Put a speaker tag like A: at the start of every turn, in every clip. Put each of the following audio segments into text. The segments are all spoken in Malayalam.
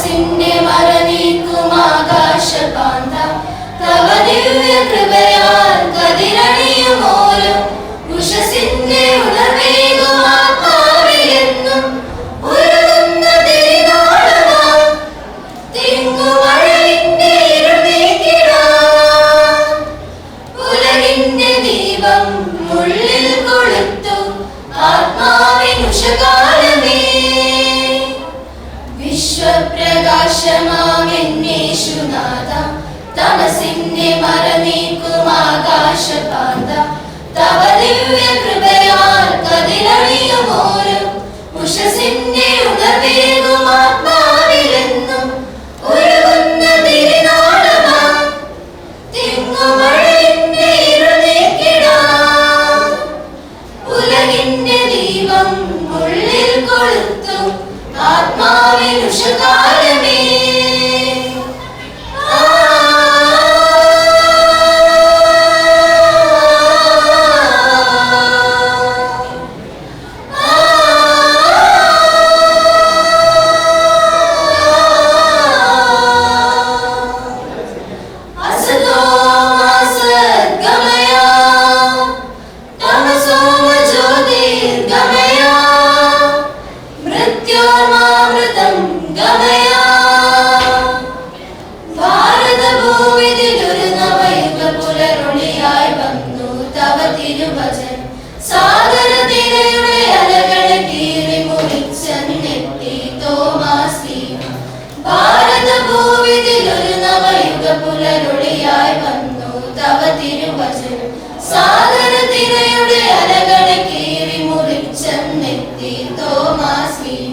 A: തമസിന്റെ മറനീക്കുമാകാശപാന്ത തവ ദിവ്യ കൃപയാൽ കതിരണിയുമോരോ ഉഷസിന്റെ ഉണർവേകുമാത്മാവിലെന്നും ഉരുകുന്ന തിരുനാളമാം തിങ്ങുമഴവിന്റെ ഇരുൾ നീക്കിടാം. ഉലകിന്റെ ദീപം ഉള്ളിൽ കൊളുത്തു ആത്മാവിനുഷകാലമേ. വിശ്വപ്രകാശമാമെന്നേശുനാഥ തമസിന്റെ മറനീക്കുമാകാശപാന്ത തവ ദിവ്യ കൃപയാൽ കതിരണിയുമോരോ ഉഷസിന്റെ ഉണർവേകുമാത്മാവിലെന്നും ഉരുകുന്ന തിരുനാളമാം തിങ്ങുമഴവിന്റെ ഇരുൾ നീക്കിടാം. ഉലകിന്റെ ദീപം ഉള്ളിൽ കൊളുത്തു ആത്മാവിനുഷകാലമേ. പുലരൊളിയായി വന്നു തവ തിരുവചനം സാഗരതിരയുടെ അലകളെ കീറി മുറിച്ചെന്നെത്തി തോമാസ്ലീഹ.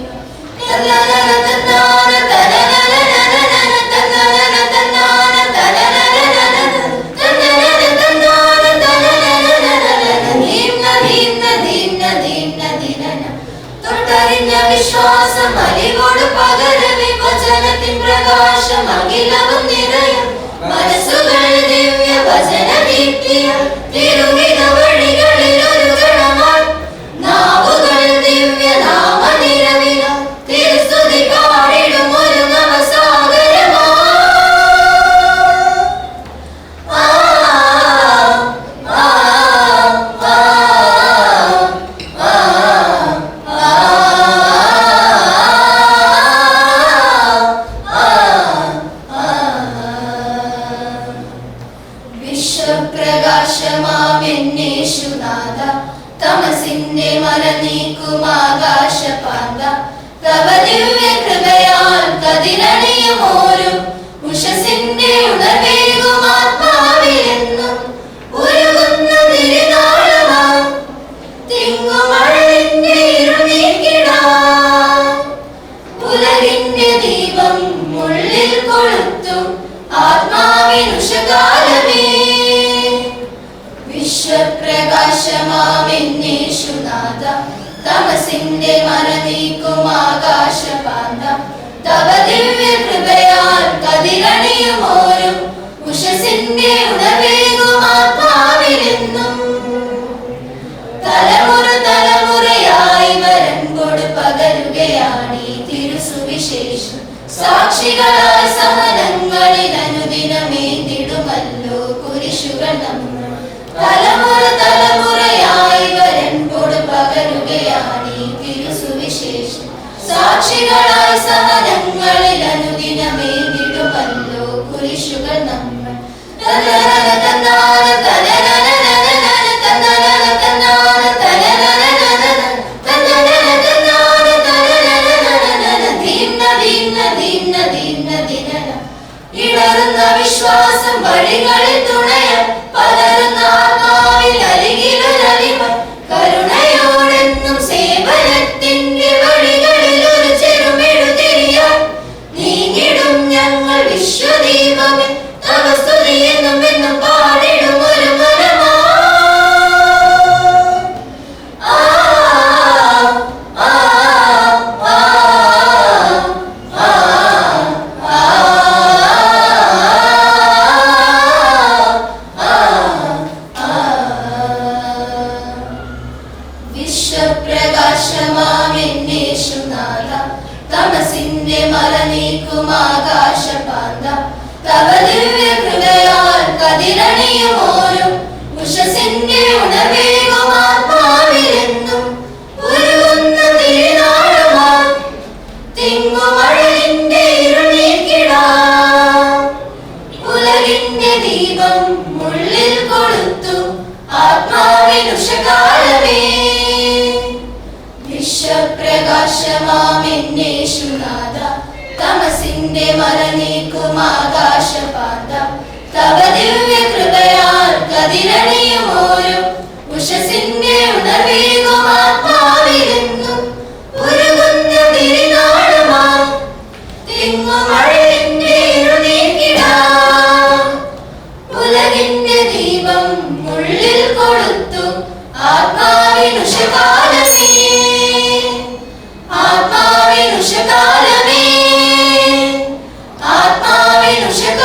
A: തൊട്ടറിഞ്ഞ വിശ്വാസം അലിവോട് പകരവി വചനത്തിൻ പ്രകാശം അഖിലവും നിറയും മനസ്സുകൾ ദിവ്യ വചന ദീപ്തിയ തിരുവിത വഴികളിൽ ഒരു ഗണമായി നാവുകൾ ദിവ്യ നാമ നിരവില തിരുസ്തുതി പാടിടും ഒരു നവസാഗരമാ. വിശ്വപ്രകാശമാമെന്നേശുനാഥ തമസിന്റെ മറനീക്കുമാകാശപാന്ത തവ ദിവ്യ കൃപയാൽ കതിരണിയുമോരോ ഉഷസിന്റെ ഉണർവേകുമാത്മാവിലെന്നും ഉരുകുന്ന തിരുനാളമാം തിങ്ങുമഴവിന്റെ ഇരുൾ നീക്കിടാം. ഉലകിന്റെ ദീപം ഉള്ളിൽ കൊളുത്തു ആത്മാവിനുഷകാലമേ. വിശ്വപ്രകാശമാമെന്നേശുനാഥ തമസിന്റെ മറനീക്കുമാകാശപാന്ത തവ ദിവ്യ കൃപയാൽ കതിരണിയുമോരോ ഉഷസിന്റെ ഉണർവേകുമാത്മാവിലെന്നും തലമുറ തലമുറയായി വരൻ കൊടു പകരുകയാണീ തിരുസുവിശേഷം. സാക്ഷികളായ സഹനങ്ങളിൽ അനുദിനമേന്തിടുമല്ലോ കുരിശുകൾ നമ്മൾ. തലമുറ തലമുറയായി വരൻ കൊടു പകരുകയാണീ തിരുസുവിശേഷം. സാക്ഷികളായ സഹനങ്ങളിൽ അനുദിനമേന്തിടുമല്ലോ കുരിശുകൾ നമ്മൾ. ഇടറുന്ന വിശ്വാസം വഴികളിൽ തുണയ പലരുന്ന ആത്മാവിൽ അരികിലൊരലിമ കരുണയോടെന്നും സേവനത്തിന്റെ വഴികളിൽ ഒരു ചെറുമെഴുതിരിയാൽ നീങ്ങിടും ഞങ്ങൾ വിശ്വദീപമേ തവ സ്തുതി എന്നും എന്നും പാടിടും ഒരു മനമാ. വിശ്വപ്രകാശമാമെന്നേശുനാഥ തമസിന്റെ മറ നീക്കും ആകാശപാന്ത തവ ദിവ്യ കൃപയാൽ കതിരണിയുമോരും ഉഷസിന്റെ ഉണർവേകും ആത്മാവിലെന്നും ഉരുകുന്ന തിരുനാളുമാം തിങ്ങുമഴലിന്റെ ഇരുനീക്കിടാം ഉലകിന്റെ ദീപം മുള്ളിൽ കൊളുത്തു ആത്മാവിനുഷകാലമേ വിശ്വപ്രകാശമാമെന്നേശുനാഥ തമസിന്റെ മറ നീക്കും ആകാശപാന്ത തവ ദിവ്യ കൃപയാൽ കതിരണിയുമോരും ഉഷസിന്റെ ഉണർവേകും ആത്മാവിലെന്നും ഉരുകുന്ന തിരുനാളുമാം തിങ്ങുമഴലിന്റെ ഇരുനീക്കിടാം ഉലകിന്റെ ദീപം മുള്ളിൽ കൊളുത്തു ആത്മാവിനുഷകാലമേ ആത്മാവിനുഷകാലമേ ആത്മാവിനുഷകാലമേ